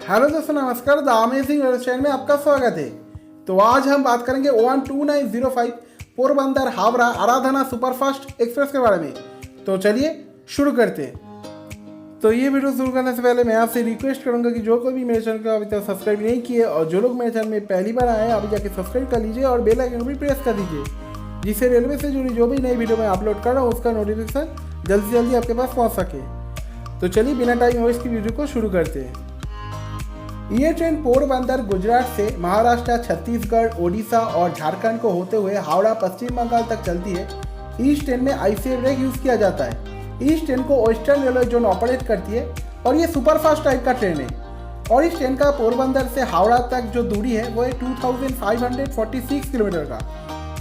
Hello दोस्तों, नमस्कार। The amazing restaurant में आपका स्वागत है। तो आज हम बात करेंगे 12905 पोरबंदर हावड़ा आराधना सुपरफास्ट एक्सप्रेस के बारे में। तो चलिए शुरू करते हैं। तो ये वीडियो शुरू करने से पहले मैं आपसे रिक्वेस्ट करूंगा कि जो कोई भी मेरे चैनल को अभी तक सब्सक्राइब नहीं किए और जो लोग मेरे चैनल में पहली बार आए हैं अभी जाके सब्सक्राइब कर लीजिए और बेल आइकन भी प्रेस कर दीजिए, जिससे रेलवे से जुड़ी जो भी नई वीडियो मैं अपलोड कर रहा हूँ उसका नोटिफिकेशन जल्दी से जल्दी आपके पास पहुँच सके। तो चलिए बिना टाइम वेस्ट की वीडियो को शुरू करते हैं। ये ट्रेन पोरबंदर गुजरात से महाराष्ट्र, छत्तीसगढ़, ओडिशा और झारखंड को होते हुए हावड़ा, पश्चिम बंगाल तक चलती है। इस ट्रेन में आईसीएफ ब्रेक यूज़ किया जाता है। इस ट्रेन को वेस्टर्न रेलवे जोन ऑपरेट करती है और ये सुपरफास्ट टाइप का ट्रेन है। और इस ट्रेन का पोरबंदर से हावड़ा तक जो दूरी है वो है 2546 किलोमीटर का।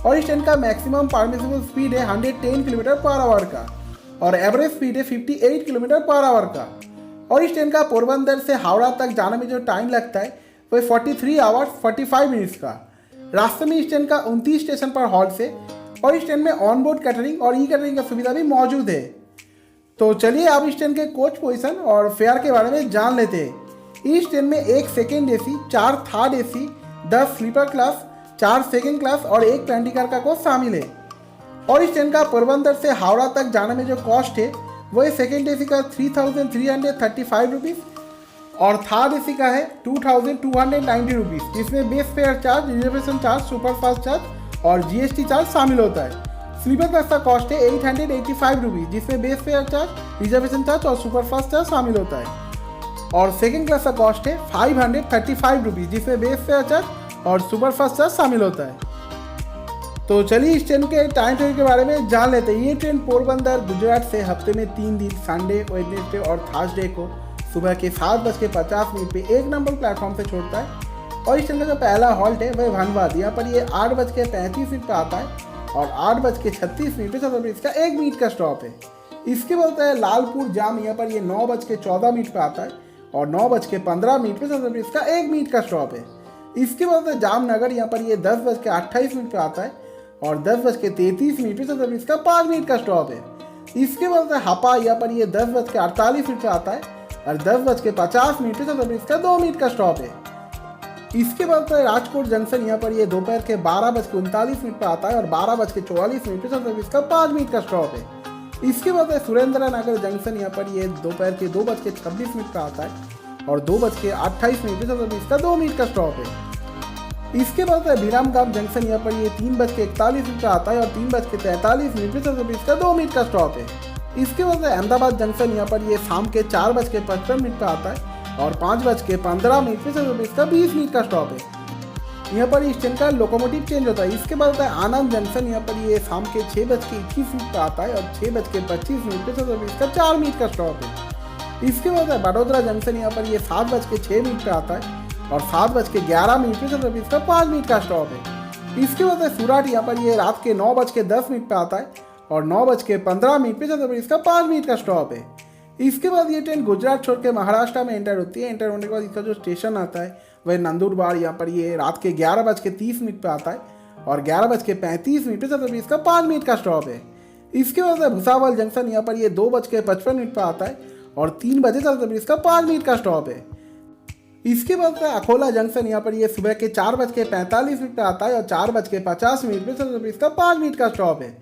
और इस ट्रेन का मैक्सिमम परमिसिबल स्पीड है 110 किलोमीटर पर आवर का और एवरेज स्पीड है 58 किलोमीटर पर आवर का। और इस ट्रेन का पोरबंदर से हावड़ा तक जाने में जो टाइम लगता है वो 43 आवर्स 45 मिनट्स का। रास्ते में इस ट्रेन का 29 स्टेशन पर हॉल्ट है और इस ट्रेन में ऑन बोर्ड कैटरिंग और ई कैटरिंग का सुविधा भी मौजूद है। तो चलिए अब इस ट्रेन के कोच पोजीशन और फेयर के बारे में जान लेते हैं। इस ट्रेन में 1 second AC, 4 third AC, 10 sleeper class, 4 second class और 1 पेंटी कार का कोच शामिल है। और इस ट्रेन का पोरबंदर से हावड़ा तक जाने में जो कॉस्ट है वो है सेकेंड एसी का 3335 रुपीज़ और थर्ड एसी का है 2290 रुपीज़, जिसमें base fare charge, reservation charge, superfast charge और जीएसटी चार्ज शामिल होता है। स्लीपर क्लास का कॉस्ट है 885 रुपीज़, जिसमें base fare charge, reservation charge और सुपरफास्ट चार्ज शामिल होता है। और सेकेंड क्लास का कॉस्ट है 535 रुपीज़, जिसमें बेस फेयर चार्ज और सुपरफास्ट चार्ज शामिल होता है। तो चलिए इस ट्रेन के टाइम टेबल के बारे में जान लेते हैं। ये ट्रेन पोरबंदर गुजरात से हफ्ते में 3 दिन संडे, वेडनेसडे और थर्सडे को सुबह के 7:50 पे 1 नंबर प्लेटफॉर्म से छोड़ता है। और इस ट्रेन का जो पहला हॉल्ट है वह धनबाद, यहाँ पर ये 8:35 पर आता है और 8:36 पे चलता है। इसका 1 मिनट का स्टॉप है। इसके बाद है लालपुर जाम, यहाँ पर ये 9:14 पर आता है और 9:15 पे चलता है। इसका 1 मिनट का स्टॉप है। इसके बाद जामनगर, यहाँ पर ये 10:28 पे आता है और 10:33 पे चलता है। इसका 5 मिनट का स्टॉप है। इसके बाद हापा, यहाँ पर ये 10:48 पे आता है और 10:50 पे चलता है। इसका 2 मिनट का स्टॉप है। इसके बाद राजकोट जंक्शन, यहाँ पर ये दोपहर के 12:39 पे आता है और 12:44 पे चलता है। इसका 5 मिनट का स्टॉप है। इसके बाद सुरेंद्र नगर जंक्शन, यहाँ पर ये दोपहर के 2:26 पे आता है और 2:28 पे चलता है। इसका 2 मिनट का स्टॉप है। इसके बाद विरामगाम जंक्शन, यहाँ पर ये 3:41 पे आता है और 3:43 पे चलता है। इसका 2 मिनट का स्टॉप है। इसके बाद अहमदाबाद जंक्शन, यहाँ पर ये शाम के 4:55 पे आता है और 5:15 पे चलता है। इसका 20 मिनट का स्टॉप है। यहाँ पर इस ट्रेन का लोकोमोटिव चेंज होता है। इसके बाद आनंद जंक्शन, यहाँ पर ये शाम के 6:21 पे आता है और 6:25 पे चलता है। इसका 4 मिनट का स्टॉप है। इसके बाद बड़ोदरा जंक्शन, यहाँ पर ये 7:06 पे आता है और 7:11 पे चलता है। इसका 5 मिनट का स्टॉप है। इसके बाद सूरत, यहाँ पर ये रात के 9:10 पे आता है और 9:15 पे चलता है। इसका 5 मिनट का स्टॉप है। इसके बाद ये ट्रेन गुजरात छोड़ के महाराष्ट्र में एंटर होती है। एंटर होने के बाद इसका जो स्टेशन आता है वह नंदुरबार, यहाँ पर ये रात के 11:30 पे आता है और 11:35 पे चलता है। इसका 5 मिनट का स्टॉप है। इसके बाद भुसावल जंक्शन, यहाँ पर ये 2:55 पे आता है और 3 बजे चलता है। इसका 5 मिनट का स्टॉप है। इसके बाद अकोला जंक्शन, यहाँ पर ये सुबह के 4:45 पे आता है और 4:50 पे चलता है। इसका 5 मिनट का स्टॉप है।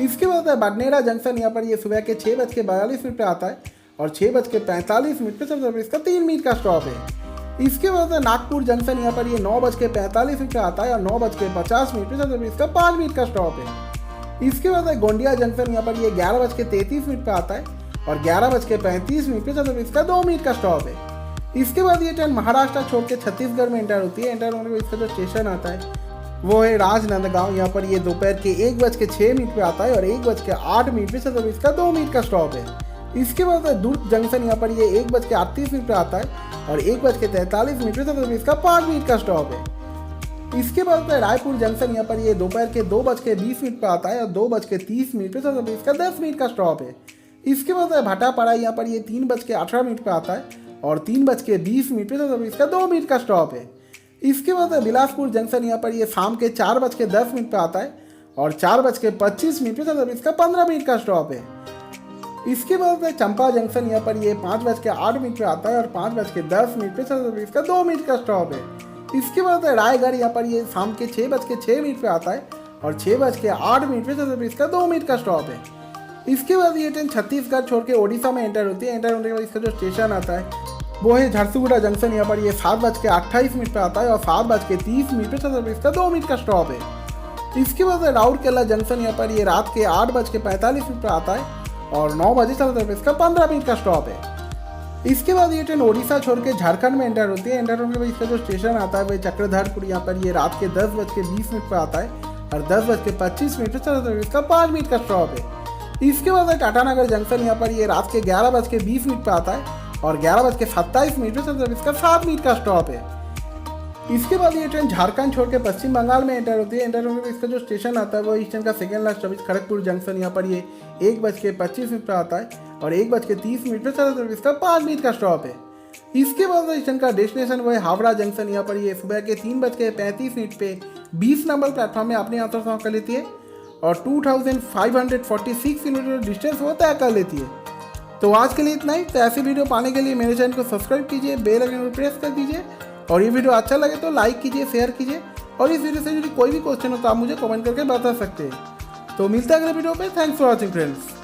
इसके बाद बडनेरा जंक्शन, यहाँ पर ये सुबह के 6:42 पे आता है और 6:45 पे चलता है। इसका 3 मिनट का स्टॉप है। इसके बाद नागपुर जंक्शन, यहाँ पर ये 9:45 पे आता है और 9:50 पे चलता है। इसका 5 मिनट का स्टॉप है। इसके बाद गोंडिया जंक्शन, यहाँ पर ये 11:33 पे आता है और 11:35 पे चलता है। इसका 2 मिनट का स्टॉप है। इसके बाद ये ट्रेन महाराष्ट्र छोड़ के छत्तीसगढ़ में एंटर होती है। एंटर होने के बाद इसका जो स्टेशन आता है वो है राजनांदगांव, यहाँ पर ये दोपहर के 1:06 पे आता है और 1:08 पे चलता है। इसका 2 मिनट का स्टॉप है। इसके बाद दुर्ग जंक्शन, यहाँ पर ये 1:38 पे आता है और 1:43 पे चलता है। इसका 5 मिनट का स्टॉप है। इसके बाद रायपुर जंक्शन, यहाँ पर ये दोपहर के 2:20 पे आता है और 2:30 पे चलता है। इसका 10 मिनट का स्टॉप है। इसके बाद भाटापारा, यहाँ पर ये 3:18 पे आता है और 3:20 पे चलता है। इसका 2 मिनट का स्टॉप है। इसके बाद बिलासपुर जंक्शन, यहाँ पर ये शाम के 4:10 पे आता है और 4:25 पे चलता है। इसका 15 मिनट का स्टॉप है। इसके बाद चंपा जंक्शन यहाँ पर ये 5:08 पे आता है और 5:10 पे चलता है, इसका 2 मिनट का स्टॉप है। इसके बाद रायगढ़ यहाँ पर ये शाम के 6:06 पे आता है और 6:08 पे चलता है, इसका 2 मिनट का स्टॉप है। इसके बाद ये ट्रेन छत्तीसगढ़ छोड़ के ओडिशा में एंटर होती है। एंटर होने के बाद इसका जो स्टेशन आता है वो है झारसुगुड़ा जंक्शन। यहाँ पर ये 7:28 पे आता है और 7:30 पे चलता है, इसका 2 मिनट का स्टॉप है। इसके बाद राउरकेला जंक्शन यहाँ पर ये रात के 8:45 पे आता है और 9 बजे चलता है, इसका 15 मिनट का स्टॉप है। इसके बाद ये ट्रेन ओडिशा छोड़ के झारखंड में एंटर होती है। एंटर होने के बाद इसका जो स्टेशन आता है वह चक्रधरपुर। यहाँ पर ये रात के 10:20 पे आता है और 10:25 पे चलता है, इसका 5 मिनट का स्टॉप है। इसके बाद टाटानगर जंक्शन यहाँ पर ये रात के 11:20 पे आता है और 11:27 पे चलता है, इसका 7 मिनट का स्टॉप है। इसके बाद ये ट्रेन झारखंड छोड़ के पश्चिम बंगाल में एंटर होती है। एंटर होने पर इसका जो स्टेशन आता है वो इस ट्रेन का second last stoppage Kharagpur junction. यहाँ पर ये 1:25 पे आता है और 1:30 पे चलता है, इसका 5 मिनट का स्टॉप है। इसके बाद इस ट्रेन का डेस्टिनेशन वो है हावड़ा जंक्शन। यहाँ पर ये सुबह के 3:35 पे 20 नंबर प्लेटफॉर्म में अपने आंसर सॉल्व कर लेती है और 2546 किलोमीटर डिस्टेंस वो तय कर लेती है। तो आज के लिए इतना ही। तो ऐसी वीडियो पाने के लिए मेरे चैनल को सब्सक्राइब कीजिए, बेल आइकन को प्रेस कर दीजिए और ये वीडियो अच्छा लगे तो लाइक कीजिए, शेयर कीजिए और इस वीडियो से जुड़ी कोई भी क्वेश्चन हो तो आप मुझे कमेंट करके बता सकते हैं। तो मिलते हैं अगले वीडियो पे। Thanks for watching friends.